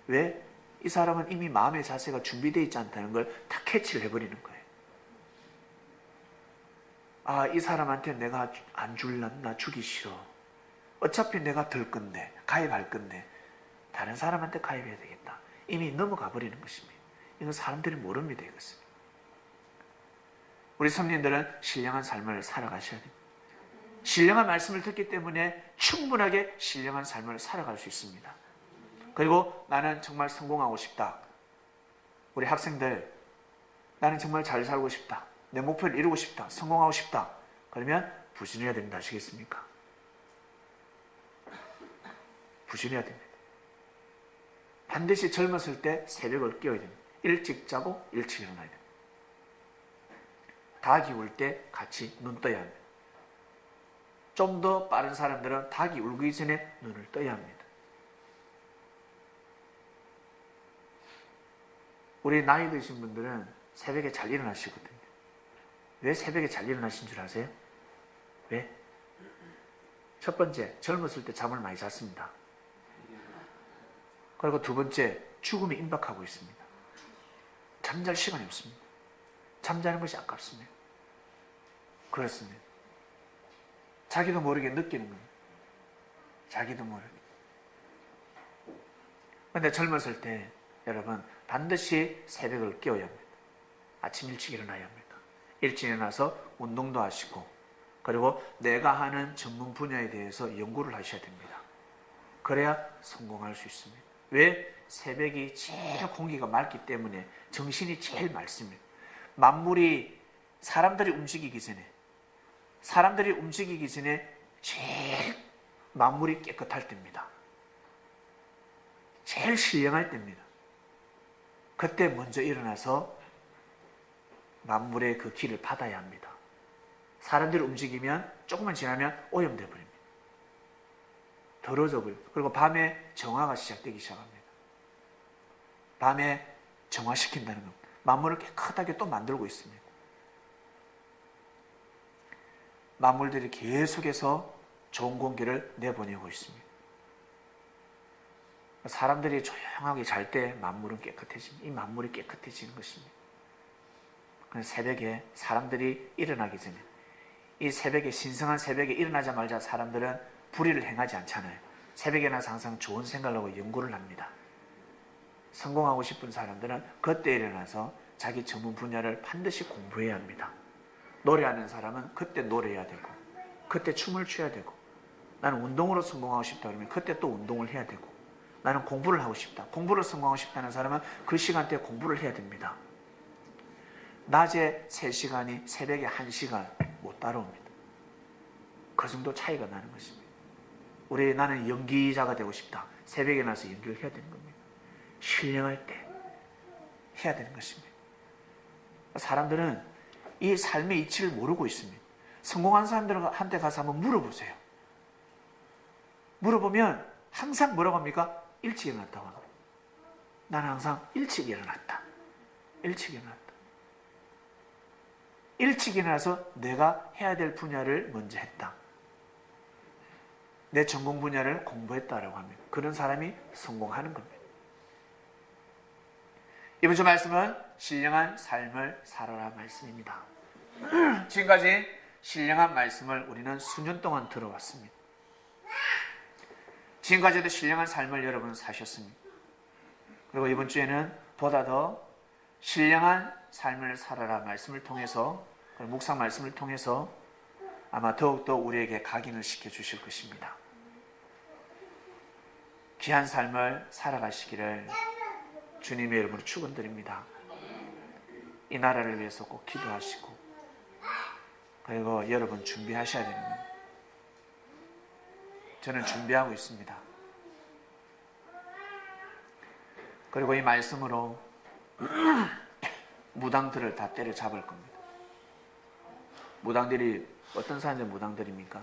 왜? 이 사람은 이미 마음의 자세가 준비되어 있지 않다는 걸 다 캐치를 해버리는 거예요. 아, 이 사람한테 내가 안 줄란나 주기 싫어. 어차피 내가 덜 건데, 가입할 건데 다른 사람한테 가입해야 되겠다. 이미 넘어가 버리는 것입니다. 이건 사람들이 모릅니다. 이것은. 우리 성도님들은 신령한 삶을 살아가셔야 됩니다. 신령한 말씀을 듣기 때문에 충분하게 신령한 삶을 살아갈 수 있습니다. 그리고 나는 정말 성공하고 싶다. 우리 학생들, 나는 정말 잘 살고 싶다. 내 목표를 이루고 싶다. 성공하고 싶다. 그러면 부진해야 됩니다. 아시겠습니까? 부지런해야 됩니다. 반드시 젊었을 때 새벽을 깨워야 됩니다. 일찍 자고 일찍 일어나야 됩니다. 닭이 울 때 같이 눈 떠야 합니다. 좀 더 빠른 사람들은 닭이 울기 전에 눈을 떠야 합니다. 우리 나이 드신 분들은 새벽에 잘 일어나시거든요. 왜 새벽에 잘 일어나신 줄 아세요? 왜? 첫 번째, 젊었을 때 잠을 많이 잤습니다. 그리고 두 번째, 죽음이 임박하고 있습니다. 잠잘 시간이 없습니다. 잠자는 것이 아깝습니다. 그렇습니다. 자기도 모르게 느끼는 겁니다. 자기도 모르게. 그런데 젊었을 때 여러분 반드시 새벽을 깨워야 합니다. 아침 일찍 일어나야 합니다. 일찍 일어나서 운동도 하시고 그리고 내가 하는 전문 분야에 대해서 연구를 하셔야 됩니다. 그래야 성공할 수 있습니다. 왜? 새벽이 제일 공기가 맑기 때문에 정신이 제일 맑습니다. 만물이 사람들이 움직이기 전에 제일 만물이 깨끗할 때입니다. 제일 신령할 때입니다. 그때 먼저 일어나서 만물의 그 길을 받아야 합니다. 사람들이 움직이면 조금만 지나면 오염돼 버립니다. 더러워져 버립니다. 그리고 밤에 정화가 시작되기 시작합니다. 밤에 정화시킨다는 겁니다. 만물을 깨끗하게 또 만들고 있습니다. 만물들이 계속해서 좋은 공기를 내보내고 있습니다. 사람들이 조용하게 잘 때 만물은 깨끗해집니다. 이 만물이 깨끗해지는 것입니다. 그래서 새벽에 사람들이 일어나기 전에 이 새벽에 신성한 새벽에 일어나자마자 사람들은 불의를 행하지 않잖아요. 새벽에 나서 항상 좋은 생각을 하고 연구를 합니다. 성공하고 싶은 사람들은 그때 일어나서 자기 전문 분야를 반드시 공부해야 합니다. 노래하는 사람은 그때 노래해야 되고 그때 춤을 춰야 되고 나는 운동으로 성공하고 싶다 그러면 그때 또 운동을 해야 되고 나는 공부를 하고 싶다. 공부를 성공하고 싶다는 사람은 그 시간대에 공부를 해야 됩니다. 낮에 3시간이 새벽에 1시간 못 따라옵니다. 그 정도 차이가 나는 것입니다. 나는 연기자가 되고 싶다. 새벽에 나서 연기를 해야 되는 겁니다. 신령할 때 해야 되는 것입니다. 사람들은 이 삶의 이치를 모르고 있습니다. 성공한 사람들한테 가서 한번 물어보세요. 물어보면 항상 뭐라고 합니까? 일찍 일어났다고 합니다. 나는 항상 일찍 일어났다. 일찍 일어났다. 일찍 일어나서 내가 해야 될 분야를 먼저 했다. 내 전공 분야를 공부했다라고 합니다. 그런 사람이 성공하는 겁니다. 이번 주 말씀은 신령한 삶을 살아라 말씀입니다. 지금까지 신령한 말씀을 우리는 수년 동안 들어왔습니다. 지금까지도 신령한 삶을 여러분 사셨습니다. 그리고 이번 주에는 보다 더 신령한 삶을 살아라 말씀을 통해서 묵상 말씀을 통해서 아마 더욱더 우리에게 각인을 시켜주실 것입니다. 귀한 삶을 살아가시기를 주님의 이름으로 축원드립니다. 이 나라를 위해서 꼭 기도하시고 그리고 여러분 준비하셔야 되는 겁니다. 저는 준비하고 있습니다. 그리고 이 말씀으로 무당들을 다 때려잡을 겁니다. 무당들이 어떤 사람들이 무당들입니까?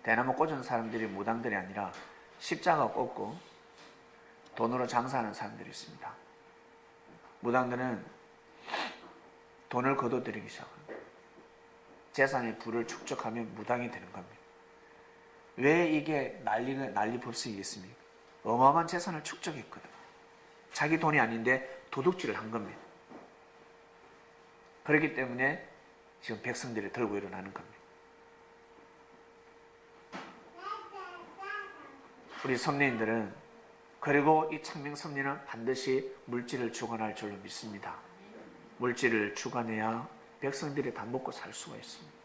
대나무 꽂은 사람들이 무당들이 아니라 십자가 꽂고 돈으로 장사하는 사람들이 있습니다. 무당들은 돈을 거둬들이기 시작합니다. 재산의 부를 축적하면 무당이 되는 겁니다. 왜 이게 난리 법석이겠습니까? 어마어마한 재산을 축적했거든요. 자기 돈이 아닌데 도둑질을 한 겁니다. 그렇기 때문에 지금 백성들이 들고 일어나는 겁니다. 우리 섭리인들은 그리고 이 창명섭리는 반드시 물질을 주관할 줄로 믿습니다. 물질을 주관해야 백성들이 다 먹고 살 수가 있습니다.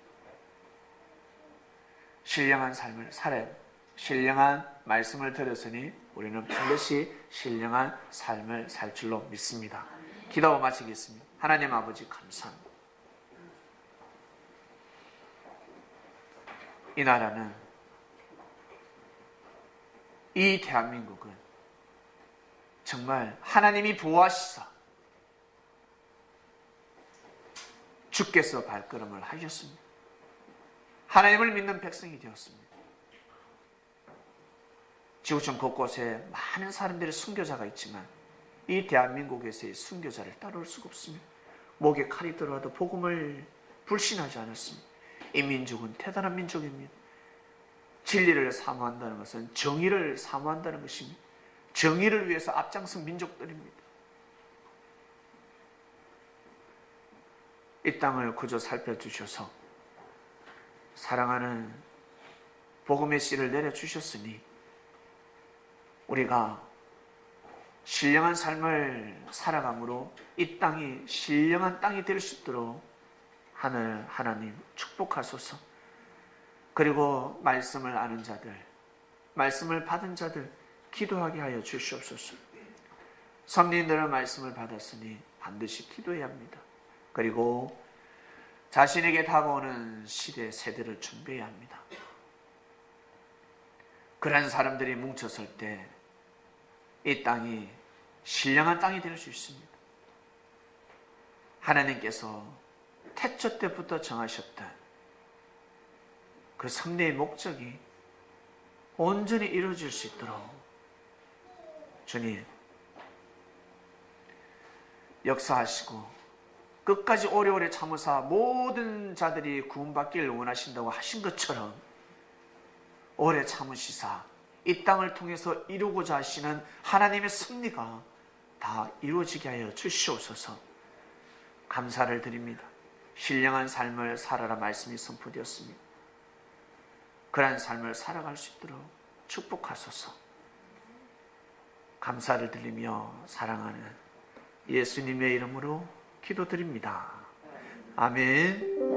신령한 삶을 살아야 신령한 말씀을 들었으니 우리는 반드시 신령한 삶을 살 줄로 믿습니다. 기도하고 마치겠습니다. 하나님 아버지 감사합니다. 이 나라는 이 대한민국은 정말 하나님이 보호하시사 주께서 발걸음을 하셨습니다. 하나님을 믿는 백성이 되었습니다. 지구촌 곳곳에 많은 사람들의 순교자가 있지만 이 대한민국에서의 순교자를 따라올 수가 없습니다. 목에 칼이 들어와도 복음을 불신하지 않았습니다. 이 민족은 대단한 민족입니다. 진리를 사모한다는 것은 정의를 사모한다는 것입니다. 정의를 위해서 앞장선 민족들입니다. 이 땅을 그저 살펴주셔서 사랑하는 복음의 씨를 내려주셨으니 우리가 신령한 삶을 살아감으로 이 땅이 신령한 땅이 될 수 있도록 하늘 하나님 축복하소서. 그리고 말씀을 아는 자들, 말씀을 받은 자들 기도하게 하여 주시옵소서. 선민들은 말씀을 받았으니 반드시 기도해야 합니다. 그리고 자신에게 다가오는 시대 세대를 준비해야 합니다. 그런 사람들이 뭉쳤을 때 이 땅이 신령한 땅이 될 수 있습니다. 하나님께서 태초 때부터 정하셨던 그 섭리의 목적이 온전히 이루어질 수 있도록 주님 역사하시고 끝까지 오래오래 참으사 모든 자들이 구원받기를 원하신다고 하신 것처럼 오래 참으시사 이 땅을 통해서 이루고자 하시는 하나님의 섭리가 다 이루어지게 하여 주시옵소서. 감사를 드립니다. 신령한 삶을 살아라 말씀이 선포되었습니다. 그러한 삶을 살아갈 수 있도록 축복하소서. 감사를 드리며 사랑하는 예수님의 이름으로 기도드립니다. 아멘.